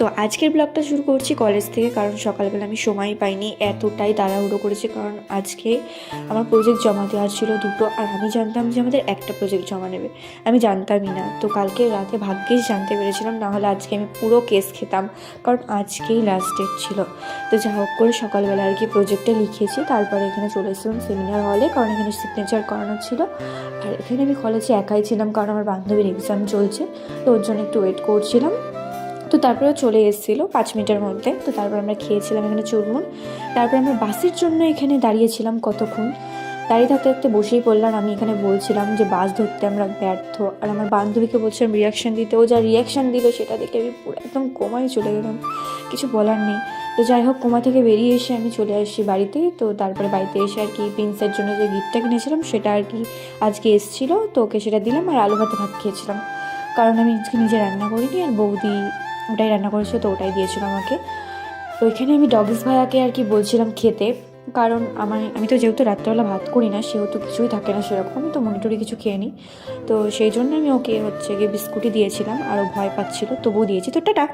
তো আজকের ব্লগটা শুরু করছি কলেজ থেকে, কারণ সকালবেলা আমি সময় পাইনি, এতটাই তাড়াহুড়ো করেছি। কারণ আজকে আমার প্রজেক্ট জমা দেওয়ার ছিল দুটো, আর আমি জানতাম যে আমাদের একটা প্রজেক্ট জমা নেবে, আমি জানতামই না। তো কালকে রাতে ভাগ্যিস জানতে পেরেছিলাম, না হলে আজকে আমি পুরো কেস খেতাম, কারণ আজকেই লাস্ট ডেট ছিল। তো যা হোক করে সকালবেলা আর কি প্রজেক্টটা লিখেছি, তারপরে এখানে চলে এসেছিলাম সেমিনার হলে, কারণ এখানে সিগনেচার করানো ছিল। আর এখানে আমি কলেজে একাই ছিলাম, কারণ আমার বান্ধবীর এক্সাম চলছে, তো ওর জন্য একটু ওয়েট করছিলাম। তো তারপরে চলে এসেছিলো 5 মিনিটের মধ্যে। তো তারপর আমরা খেয়েছিলাম এখানে চুরমুন। তারপর আমরা বাসের জন্য এখানে দাঁড়িয়েছিলাম কতক্ষণ, দাঁড়িয়ে থাকতে থাকতে বসেই পড়লাম। আমি এখানে বলছিলাম যে বাস ধরতে আমরা ব্যর্থ, আর আমার বান্ধবীকে বলছিলাম রিয়াকশান দিতে। ও যা রিয়াকশান দিল সেটা দেখে আমি পুরো একদম কোমায় চলে গেলাম, কিছু বলার নেই। তো যাই হোক, কোমা থেকে বেরিয়ে এসে আমি চলে আসছি বাড়িতে। তো তারপরে বাড়িতে এসে আর কি প্রিন্সের জন্য যে গিফটটা কিনেছিলাম সেটা আর কি আজকে এসেছিলো, তো ওকে সেটা দিলাম। আর আলু ভাতে ভাত খেয়েছিলাম, কারণ আমি আজকে নিজে রান্না করিনি, আর বৌদি ওটাই রান্না করেছিল, তো ওটাই দিয়েছিল আমাকে। তো এখানে আমি ডগিস ভাইয়াকে আর কি বলছিলাম খেতে, কারণ আমি তো যেহেতু রাত্রেবেলা ভাত করি না, সেহেতু কিছুই থাকে না সেরকম, আমি তো মনিটরি কিছু খেয়ে নিই। তো সেই জন্য আমি ওকে হচ্ছে গিয়ে বিস্কুটই দিয়েছিলাম, আর ও ভয় পাচ্ছিলো তবুও দিয়েছি। তো টাটা।